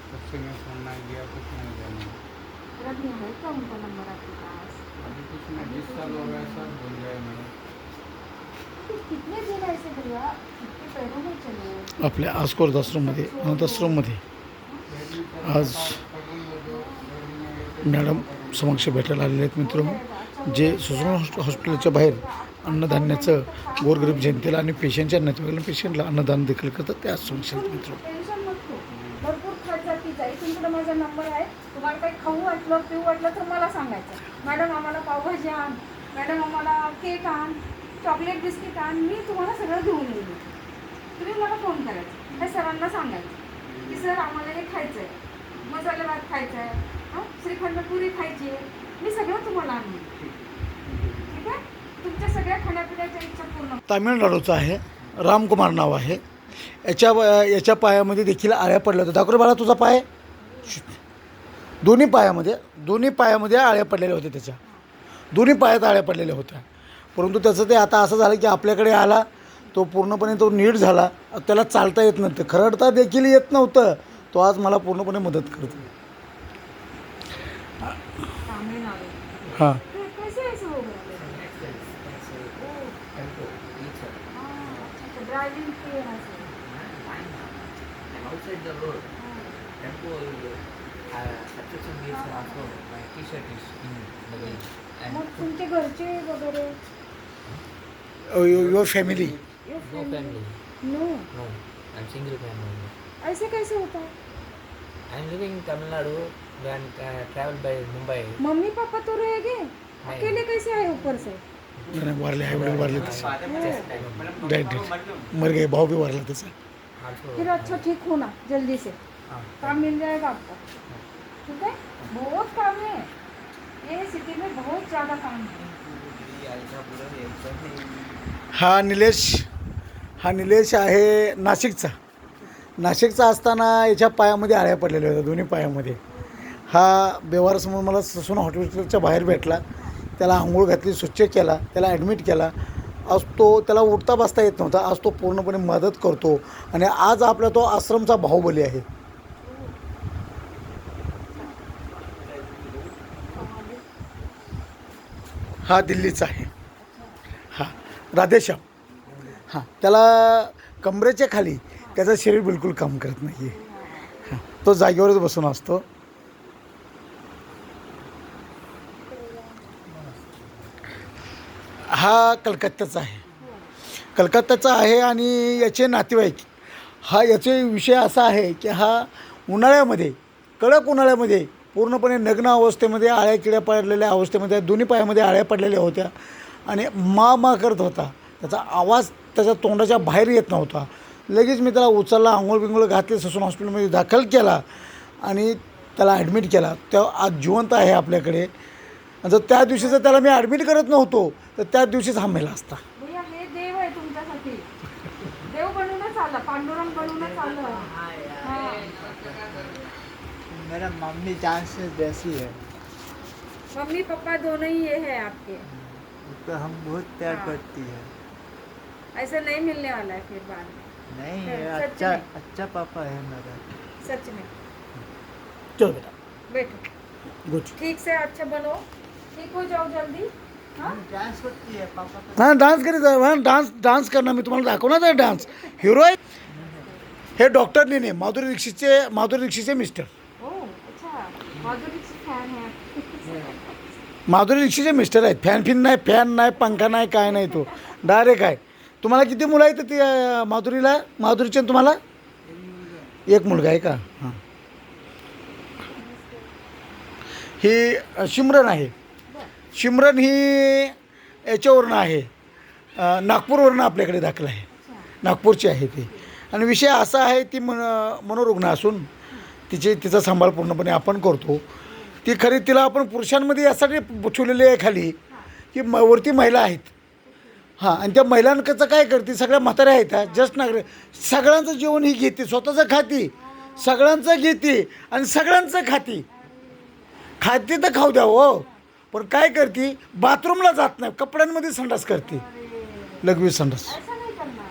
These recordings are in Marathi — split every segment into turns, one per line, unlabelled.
तब से मैं फ़ोन नहीं किया, कुछ नहीं किया मैंने।
फिर अभी है क्या उनका नंबर आपके पास?
अभी कुछ नहीं, 20 साल हो गए सर, भूल गए मैंने।
तो कितने दिन ऐसे भैया इतने पैरों में चले
आपल्या आस्कोर दसरूमध्ये दसरूमध्ये आज मॅडम समक्ष भेटायला आलेले आहेत मित्रांनो, जे सुसमा हॉस्पिटलच्या बाहेर अन्नधान्याचं गोरगरीब जनतेला आणि पेशंटच्या नातेवाईकांना पेशंटला अन्नदान देखील करतात. ते आज समक्ष आहेत मित्रांनो.
टेन्शन नको, भरपूर खर्च जाती जाईल. तुमच्याकडे माझा नंबर आहे. तुम्हाला काही खाऊ वाटलं पिऊ वाटलं तर मला सांगायचं, मॅडम आम्हाला पावभाजी आण, मॅडम आम्हाला केक आण, चॉकलेट बिस्किट आण. मी तुम्हाला सगळं घेऊन येईल. तुम्ही मला फोन करायचा, त्या सरांना सांगायचं की सर आम्हाला हे खायचं आहे, मसाले भात खायचा आहे, हां श्रीखंड पुरी खायची आहे. मी सगळं तुम्हाला आणून देईन. ठीक आहे? तुमच्या सगळ्या खाण्यापिण्याच्या इच्छा पूर्ण.
तामिळनाडूचा आहे, रामकुमार नाव आहे. याच्या पायामध्ये देखील आळ्या पडल्या होत्या. दाखव रे बाळा तुझा पाय. दोन्ही पायामध्ये आळ्या पडलेल्या होत्या. त्याच्या दोन्ही पायात आळ्या पडलेल्या होत्या. परंतु त्याचं ते आता असं झालं की आपल्याकडे आला, तो पूर्णपणे तो नीट झाला. त्याला चालता येत नव्हतं, खरडता देखील येत नव्हतं. तो आज मला पूर्णपणे मदत करतो.
तामिळनाडू.
हां
कैसे ऐसे हो गया? ड्राइविंग के यहाँ से
outside the road, tempo subsection means also my t-shirt is in the way. And
मग तुमचे घरचे वगैरे?
Your family.
Your
no family.
No.
No, I'm single family.
ऐसे कैसे होता है?
I'm living in Tamil Nadu and travel by Mumbai.
Mummy papa तो रह गए, अकेले कैसे आए ऊपर से?
वारले, आई वडील वारले त्याचे.
Just
डायट मर गए. भाऊ भी वारला त्याचा.
also.
फिर अच्छा ठीक होना जल्दी से,
हाँ.
काम मिल जाएगा आपको. ठीक है? बहुत काम है ये सिटी में, बहुत ज़्यादा काम है.
हा निलेश आहे नाशिकचा असताना याच्या पायामध्ये आळ्या पडलेल्या होत्या, दोन्ही पायामध्ये. हा व्यवहारासमोर मला ससून हॉस्पिटलच्या बाहेर भेटला. त्याला आंघोळ घातली, स्वच्छ केला, त्याला ॲडमिट केला. आज त्याला उठता बसता येत नव्हता. आज तो पूर्णपणे मदत करतो आणि आज आपला तो आश्रमचा बाहुबली आहे. हा दिल्लीचा आहे. हां राधेश्याम. हां त्याला कमरेच्या खाली त्याचं शरीर बिलकुल काम करत नाही आहे. हां तो जागेवरच बसून असतो. हा कलकत्त्याचा आहे आणि याचे नातेवाईक. याचे विषय असा आहे की हा उन्हाळ्यामध्ये, कडक उन्हाळ्यामध्ये पूर्णपणे नग्न अवस्थेमध्ये, आळ्या किड्या पडलेल्या अवस्थेमध्ये, दोन्ही पायामध्ये आळ्या पडलेल्या होत्या आणि मा करत होता. त्याचा आवाज त्याच्या तोंडाच्या बाहेर येत नव्हता. लगेच मी त्याला उचलला, आंघोळ बिंघोळ घातली, ससून हॉस्पिटलमध्ये दाखल केला आणि त्याला ॲडमिट केला. तो आज जिवंत आहे आपल्याकडे. जर त्या दिवशी जर त्याला मी ॲडमिट करत नव्हतो तर त्या दिवशीच हा मेला असता.
भैया हे देव आहे तुमच्यासाठी, देव बनूनच आलं, पांडुरंग बनूनच आलं. हां.
मेरा मम्मी जान से जैसी है,
मम्मी पापा दोनों ही ये है आपके.
उसको हम बहुत प्यार
हाँ।
करती है.
ऐसा नहीं मिलने वाला है फिर बाद में.
नहीं
है,
है,
सच
अच्छा
में?
अच्छा पापा है मेरा.
सच में.
चलो बेटा
बैठो,
गुड.
ठीक से अच्छा बनो, ठीक हो जाओ जल्दी. हाँ
डांस करती है पापा का.
हां डान्स करीत आहे. हां डान्स करणार. मी तुम्हाला दाखवणार आहे डान्स. हिरो आहे हे. डॉक्टर नेने माधुरी दीक्षितचे मिस्टर.
ओ अच्छा, माधुरी फॅन है.
माधुरी दीक्षितचे मिस्टर आहेत. फॅन नाही, पंखा नाही, काय नाही. तो डायरेक्ट आहे. तुम्हाला किती मुलं आहेत ती माधुरीचे? तुम्हाला एक मुलगा आहे का? हां ही शिमरन आहे. शिमरन ही याच्यावरनं आहे, नागपूरवरनं आपल्याकडे दाखल आहे. नागपूरची आहे ती. आणि विषय असा आहे, ती मनोरुग्ण असून तिचा सांभाळ पूर्णपणे आपण करतो. ती खरी तिला आपण पुरुषांमध्ये यासाठी ठेवलेली आहे खाली की वरती महिला आहेत. हां आणि त्या महिलांचं काय करते, सगळ्या म्हाताऱ्या आहेत, जस्ट नागरिक. सगळ्यांचं जेवण ही घेते, स्वतःचं खाती, सगळ्यांचं घेते आणि सगळ्यांचं खाती तर खाऊ द्या हो. पण काय करते, बाथरूमला जात नाही, कपड्यांमध्ये संडास करते, लघवी संडास.
ऐसा नहीं करना.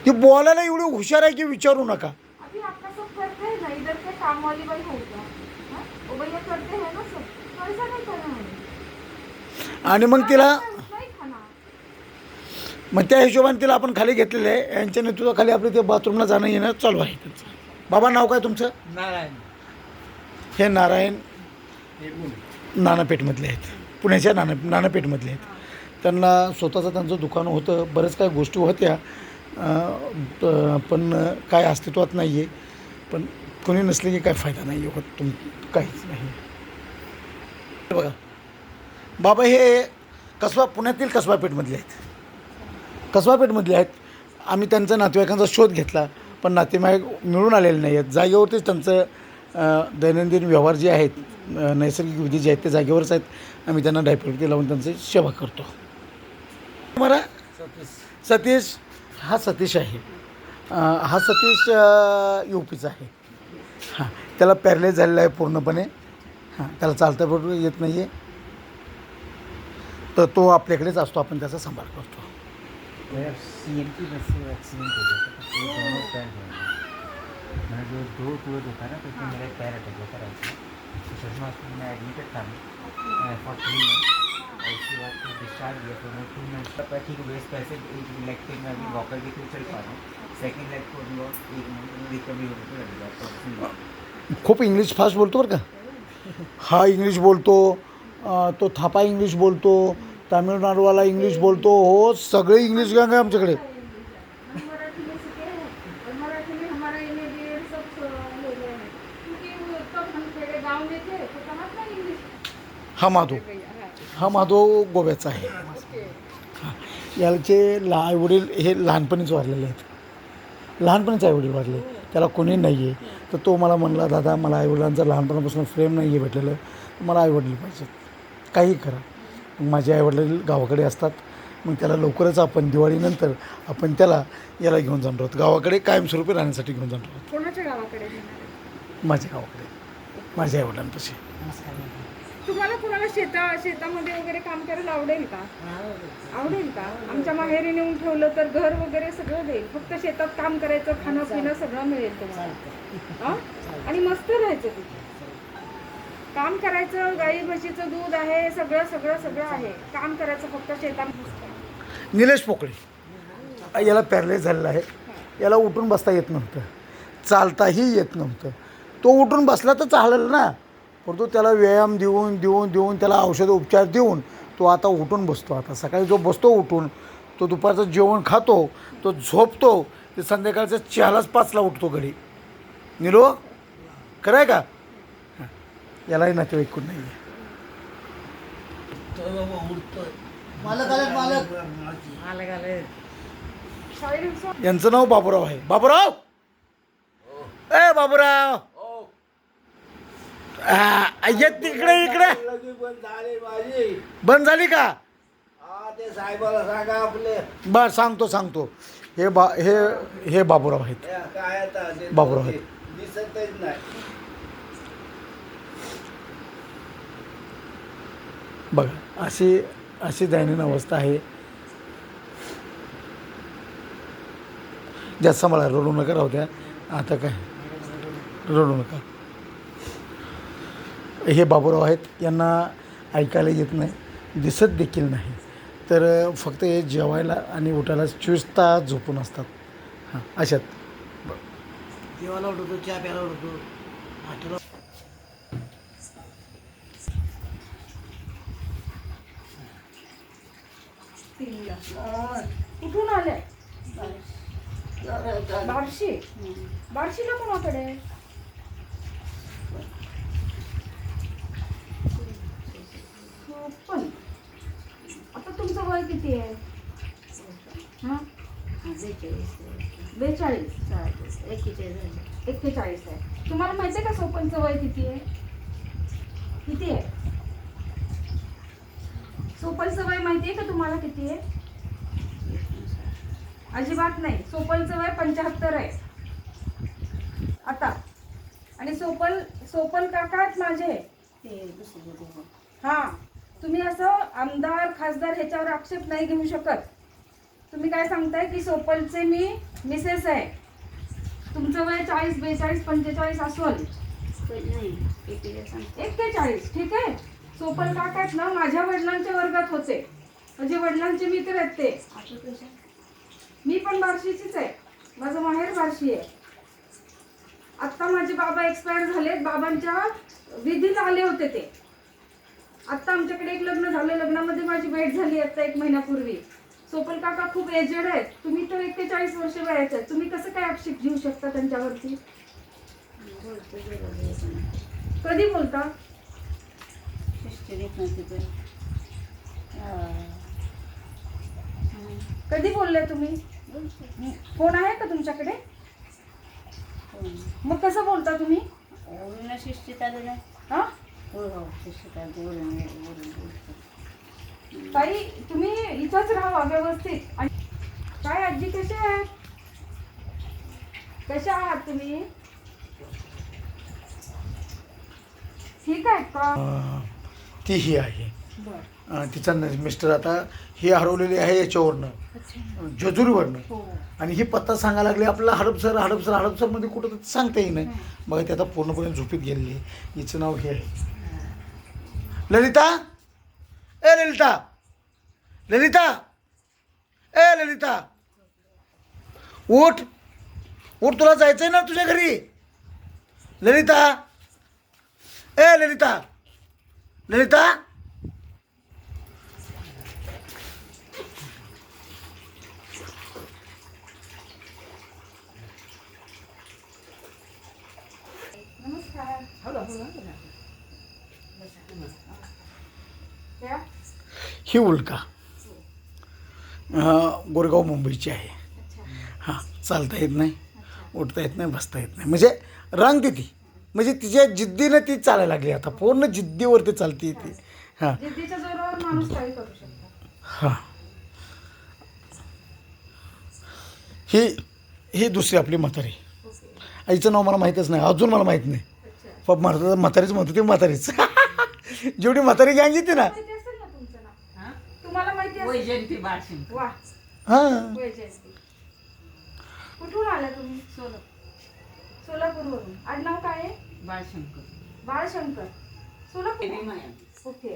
ती बोलायला एवढी हुशार आहे की विचारू नका.
अभी आपका सब करते हैं ना, इधर के काम वाली बाई हो क्या हाँ? वो भैया करते हैं ना सब, तो ऐसा नहीं करना है।
आणि मग तिला
नहीं खाना।
मग त्या हिशोबाने तिला आपण खाली घेतलेलं आहे. यांच्या नेतृत्वाखाली आपलं ते बाथरूमला जाणं येणं चालू आहे त्यांचं. बाबा नाव काय तुमचं?
नारायण.
हे नारायण नानापेठमधले आहेत, पुण्याच्या नानापेठमधले आहेत. त्यांना स्वतःचं त्यांचं दुकान होतं, बरेच काही गोष्टी होत्या, पण काय अस्तित्वात नाही आहे. पण कोणी नसले की काय फायदा नाही होत, काहीच नाही. बघा बाबा हे पुण्यातील कसबा पेठमधले आहेत, कसबा पेठमधले आहेत. आम्ही त्यांच्या नातेवाईकांचा शोध घेतला, पण नातेवाईक मिळून आलेले नाही आहेत. जागेवरतीच त्यांचं दैनंदिन व्यवहार जे आहेत, नैसर्गिक विधी जे आहेत ते जागेवरच आहेत. आम्ही त्यांना डायपरवरती लावून त्यांची सेवा करतो. तुम्हाला सतीश, हा सतीश आहे, हा सतीश UPचा आहे. हां, त्याला पॅरलाइज झालेला आहे पूर्णपणे. हां, त्याला चालता बरोबर येत नाही आहे, तर तो आपल्याकडेच असतो, आपण त्याचा सांभाळ करतो.
मेरा CMT बस से एक्सीडेंट हो गया था, तो दोनों पैर गए. मैंने जो 2 टूर जो था ना, तो उसमें मेरा पैर अटक गया था राइट में. तो सदमा हॉस्पिटल में एडमिटेड था मैं फॉर 3 मंथ्स. और उसके बाद फिर डिस्चार्ज दिया, तो मैं 2 मंथ्स का पैर ठीक वेस्ट पैसे एक लेग पे मैं अभी वॉकर के थ्रू चल पा रहा हूँ. सेकेंड लेग को अभी और 1 मंथ में रिकवरी होने को लगेगा. तो
खूप इंग्लिश फास्ट बोलतो बरं का. हा इंग्लिश बोलतो, तो थापा इंग्लिश बोलतो, तामिळनाडूवाला इंग्लिश बोलतो. हो, सगळे इंग्लिश गँग आहे आमच्याकडे.
हम मराठी में सीखे हैं और मराठी में हमारा इन्हें सब हो गए हैं, क्योंकि वो तब हम पहले गाँव में थे तो कहाँ था इंग्लिश।
हा माधव गोव्याचा आहे. हां, याचे आईवडील हे लहानपणीच वारलेले आहेत, लहानपणीच आईवडील वारले, त्याला कोणी नाही आहे. तर तो मला म्हणला, दादा मला आईवडिलांचं लहानपणापासून फ्रेम नाही आहे भेटलेलं, मला आईवडील पाहिजेत, काही करा. मग माझे आईवडील गावाकडे असतात. मग त्याला लवकरच आपण दिवाळीनंतर आपण याला घेऊन जाणार आहोत गावाकडे, कायमस्वरूपी राहण्यासाठी घेऊन जाणार आहोत.
कोणाच्या गावाकडे नेणार आहे?
माझ्या गावाकडे, माझ्या आईवडिलांपाशी.
तुम्हाला कोणाला शेतामध्ये वगैरे काम करायला आवडेल का? आवडेल का? आमच्या माहेरी नेऊन ठेवलं तर घर वगैरे सगळं देईल, फक्त शेतात काम करायचं, खाणं पिणं सगळं मिळेल तुम्हाला. हां, आणि मस्त राहायचं तिथे, काम करायचं, गाई म्हशीचं दूध आहे, सगळं सगळं सगळं आहे, काम करायचं फक्त शेतात.
निलेश पोकळे, याला पॅरलाइज झालेला आहे. याला उठून बसता येत नव्हतं, चालताही येत नव्हतं. तो उठून बसला तर चालेल ना, परंतु त्याला व्यायाम देऊन त्याला औषध उपचार देऊन तो आता उठून बसतो. आता सकाळी जो बसतो उठून, तो दुपारचं जेवण खातो, तो झोपतो, ते संध्याकाळच्या 4:05ला उठतो घरी. निलो खरं आहे का? यालाही नातेवाईक कोण नाही आहे. यांचं नाव बाबूराव आहे. बाबूराव, ए बाबूराव, येत तिकडे बंद झाली का?
साहेबाला सांगा आपले.
बर, सांगतो. हे बाबूराव आहेत, बाबूराव आहेत.
दिसतच नाही.
बघा अशी दैनंदिन अवस्था आहे. जास्त मला रडू नका, राहू द्या. आता काय रडू नका. हे बाबूराव आहेत, यांना ऐकायला येत नाही, दिसत देखील नाही, तर फक्त हे जेवायला आणि उठायला 24 तास झोपून असतात. हां, अशात
जेवायला उठवतो, चहा प्यायला उठवतो.
कुठून आले? बार्शीला कोणाकडे? पण आता तुमचं वय किती आहे? हां, 41 आहे. तुम्हाला माहिती आहे का सोपनचं वय किती आहे? सोपनचं वय माहिती आहे का तुम्हाला किती आहे? अजिबात नाही. सोपनचं वय 75 आहे आता. आणि सोपन काका आहेत माझे. हां, तुम्ही असं आमदार खासदार ह्याच्यावर आक्षेप नाही घेऊ शकत. तुम्ही काय सांगताय की सोपलचे मी मिसेस आहे. तुमचं वय 40, 42, 45 असेल,
नाही
41, ठीक आहे. सोपल काका आहेत ना, माझ्या वडिलांच्या वर्गात होते, म्हणजे वडिलांचे मित्र आहेत ते. मी पण बार्शीचीच आहे, माझं माहेर बार्शी आहे. आत्ता माझे बाबा एक्सपायर झालेत, बाबांच्या विधीला आले होते ते. आत्ता आमच्याकडे एक लग्न झालं, लग्नामध्ये माझी भेट झाली आता 1 महिन्यापूर्वी. सोपल काका खूप एजेड आहेत, तुम्ही तर 41 वर्ष वयाचे आहेत, तुम्ही कसं काय आक्षेप घेऊ शकता त्यांच्यावरती? कधी बोलता? कधी बोलले तुम्ही? फोन आहे का तुमच्याकडे? मग कसं बोलता तुम्ही? हा ताई, तुम्ही इथंच राहा व्यवस्थित. आणि काय आजी, कशा आहेत? कशा आहात तुम्ही? ठीक आहे का?
ती ही आहे.
बरं.
तिचा मिस्टर आता ही हरवलेली आहे याच्यावरनं, जेजुरीवरनं.
हो.
आणि ही पत्ता सांगायला लागली आपल्याला, हडपसरमध्ये कुठं तर सांगता येईल नाही. मग ते आता पूर्णपणे झोपीत गेलेली आहे. हिचं नाव हे आहे ललिता. ए ललिता, ललिता, ए ललिता, उठ उठ, तुला जायचंय ना तुझ्या घरी. ललिता, ए ललिता, ललिता.
नमस्कार. क्या?
ही उल्का गोरेगाव मुंबईची आहे. हां, चालता येत नाही, उठता येत नाही, बसता येत नाही, म्हणजे रंग ती, म्हणजे तिच्या जिद्दीनं ती चालायला लागली. आता पूर्ण जिद्दीवरती चालते ती. हां
जिद्दीच्या जोरावर माणूस काही करू शकतो.
हां. ही दुसरी आपली म्हातारी. आईचं नाव मला माहीतच नाही, अजून मला माहीत नाही. पण म्हातारीच म्हणतो ती म्हातारीच. जेवढी म्हातारी गँग येते ना.
माहिती असेल ना तुमचं नाव? तुम्हाला माहिती असेल?
वैजयंती बाळशिंग.
वा,
हां,
वैजयंती. कुठून आला तुम्ही? सोलापूरवरून. आडनाव काय आहे?
बाळशंकर.
बाळशंकर. सोलापूर.
देवी माया.
ओके.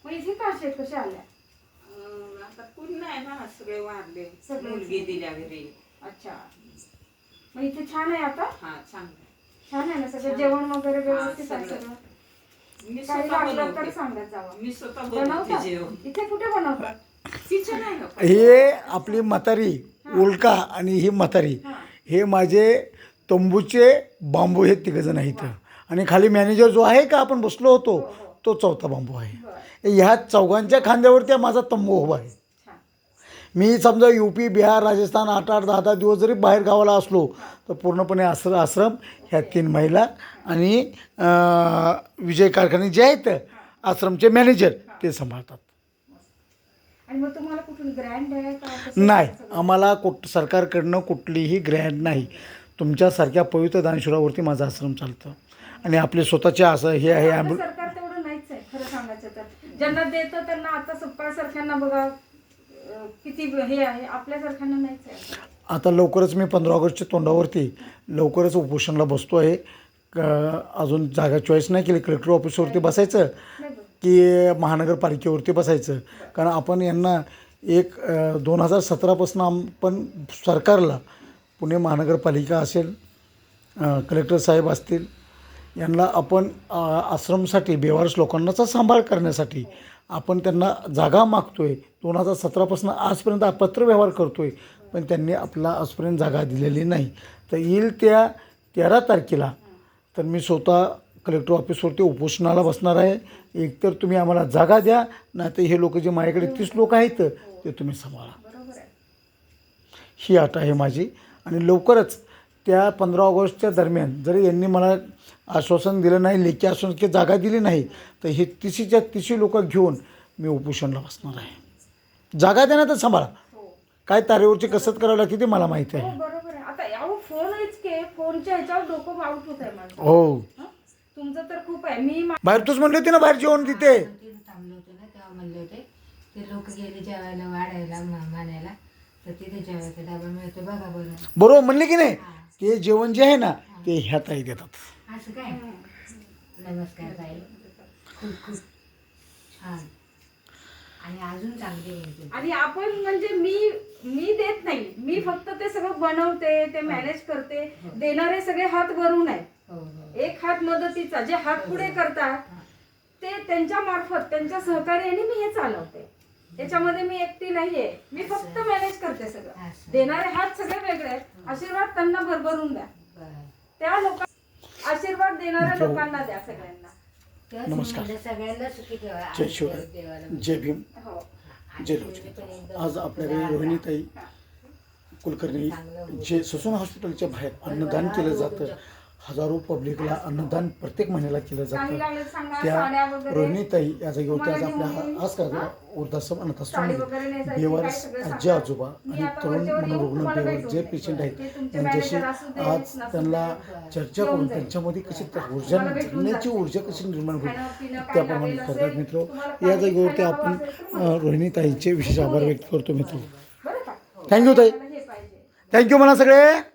मग इथे कशा आल्या?
आता कोण नाही ना, सगळे वारले,
सगळे.
मुलगी दिल्या घरी.
अच्छा. मग इथे छान आहे आता?
हा चांगलं.
छान आहे ना सगळं?
छान.
जेवण वगैरे व्यवस्थित
हा,
आहे
सगळं.
सगळं?
मी
काही
स्वतः
लागलं तर
बनवते.
सांगत जावा.
मी स्वतः
बनवता?
बनवते जेवण.
इथे कुठे बनवतात?
किचन आहे का?
हे आपली म्हातारी उल्का आणि ही म्हातारी, हे माझे तंबूचे बांबू हे तिघजण आहेत. आणि खाली मॅनेजर जो आहे का आपण बसलो होतो, तो 4था बांबू आहे. ह्या चौघांच्या खांद्यावरती माझा तंबू उभा आहे.
छान.
मी समजा UP, बिहार, राजस्थान 8-8, 10-10 दिवस जरी बाहेर गावाला असलो तर पूर्णपणे आश्रम ह्या 3 महिला आणि विजय कारखाने जे आहेत आश्रमचे मॅनेजर ते सांभाळतात.
आणि मग तुम्हाला कुठून ग्रँड आहे का? कसं
नाही,
सगळं?
आम्हाला सरकारकडनं कुठलीही ग्रँड नाही. तुमच्यासारख्या पवित्र दानेश्वरावरती माझा आश्रम चालतं. आणि आपले स्वतःचे असं हे आहे
आपलं सरकार तेवढं नाहीच आहे खरं सांगायचं तर. ज्यांना देतं त्यांना आता सारख्यांना बघा किती हे आहे, आपल्यासारख्यांना नाहीच आहे.
आता लवकरच मी 15 ऑगस्टच्या तोंडावरती लवकरच उपोषणाला बसतो आहे. अजून जागा चॉईस नाही केली, कलेक्टर ऑफिसवरती बसायचं
नाही बरं.
की महानगरपालिकेवरती बसायचं. कारण आपण यांना 2017पासून आपण सरकारला, पुणे महानगरपालिका असेल, कलेक्टर साहेब असतील, यांना आपण आश्रमसाठी बेवारस लोकांचा सांभाळ करण्यासाठी आपण त्यांना जागा मागतो आहे. 2017पासून आजपर्यंत पत्रव्यवहार करतो आहे, पण त्यांनी आपला आजपर्यंत जागा दिलेली नाही. तर येईल त्या 13 तारखेला तर मी स्वतः कलेक्टर ऑफिसवरती उपोषणाला बसणार आहे. एकतर तुम्ही आम्हाला जागा द्या, नाही तर हे लोक जे माझ्याकडे 30 लोक आहेत ते तुम्ही सांभाळा.
बरोबर आहे.
ही अट आहे माझी. आणि लवकरच त्या 15 ऑगस्टच्या दरम्यान जरी यांनी मला आश्वासन दिलं नाही, लेखी आश्वासन की जागा दिली नाही, तर हे 30च्या 30 लोक घेऊन मी उपोषणाला बसणार आहे. जागा देण्यातच सांभाळा. काय तारेवरची कसरत करावी लागते ते मला माहिती
हो
आहे.
बरोबर आहे. आता यावर फोन आहेच की, फोनच्या ह्याच्यावर डोकं आउट होत आहे माझं.
हो,
हं? तुमचं तर खूप आहे. मी
बाहेर तूच म्हणली होती ना बाहेर जेवण तिथे.
तिथे थांबले होते ना, तेव्हा म्हणले होते ते लोक गेले जेवायला वाढायला मानायला, तर तिथे जेवायचा डबा मिळतो बघा बरं.
बरोबर म्हणले की नाही. ते जेवण जे आहे ना ते ह्या ताई देतात.
असं काय नमस्कार ताई, खूप खूप छान आणि अजून चांगली बोलते.
आणि आपण म्हणजे मी देत नाही, मी फक्त ते सगळं बनवते, ते मॅनेज करते. देणारे सगळे हात वरून आहेत,
हो हो
एक हात मदतीचा. जे हात पुढे करतात ते त्यांच्या मार्फत, त्यांच्या सहकार्याने मी हे चालवते. त्याच्यामध्ये मी एकटी नाहीये, मी फक्त मॅनेज करते सगळं.
असं.
देणारे हात सगळे वेगळे आहेत. आशीर्वाद त्यांना भरभरून द्या,
बरं.
त्या लोकांना आशीर्वाद देणाऱ्या लोकांना द्या सगळ्यांना.
तेव्हाच
नमस्कार.
म्हणलं सगळ्यांना सुखी ठेवा.
जय शिवराय,
देवाला
जय भीम,
हो.
जय लक्ष्मी. आज आपल्याकडे रोहिणीताई कुलकर्णी जे ससून हॉस्पिटलच्या बाहेर अन्नदान केलं जातं. हजारो पब्लिकला अन्नदान प्रत्येक महिन्याला केलं
काही
जातं.
लागलं सांगा,
त्या
साड्या वगैरे,
रोहिणीताई या जागेवरती आज
तुम्हाला
आपल्या
जी
आज का वृद्धाश्रम
साडी
अनाथाश्रम
वगैरे नेसायची,
बेवारस
काय सगळं
आजी
सांगा.
आजोबा
मी
आणि
आता
तरुण
वरच्यावर येऊन
मनोरुग्ण
तुम्हाला
बेवार
भेटून
जे
देते.
पेशंट आहेत
ते तुमचे
त्यांच्याशी
मॅनेजर असू दे,
आज
नसू
त्यांना
दे.
चर्चा
येऊन
करून
जाईल.
त्यांच्यामध्ये कशी ऊर्जा
तुम्हाला भेटून
जगण्याची
जाईल.
ऊर्जा कशी निर्माण होईल
खाणं, पिणं काय
त्याप्रमाणे
लागेल
करतात
असेल,
मित्र.
तुम्हाला
या
पाणी
जागेवरती
खायला
आपण
हवं असेल तर मला
रोहिणीताईंचे विशेष आभार व्यक्त करतो मित्र.
बरं का?
थँक्यू ताई,
मला हे पाहिजे.
थँक्यू म्हणा सगळे.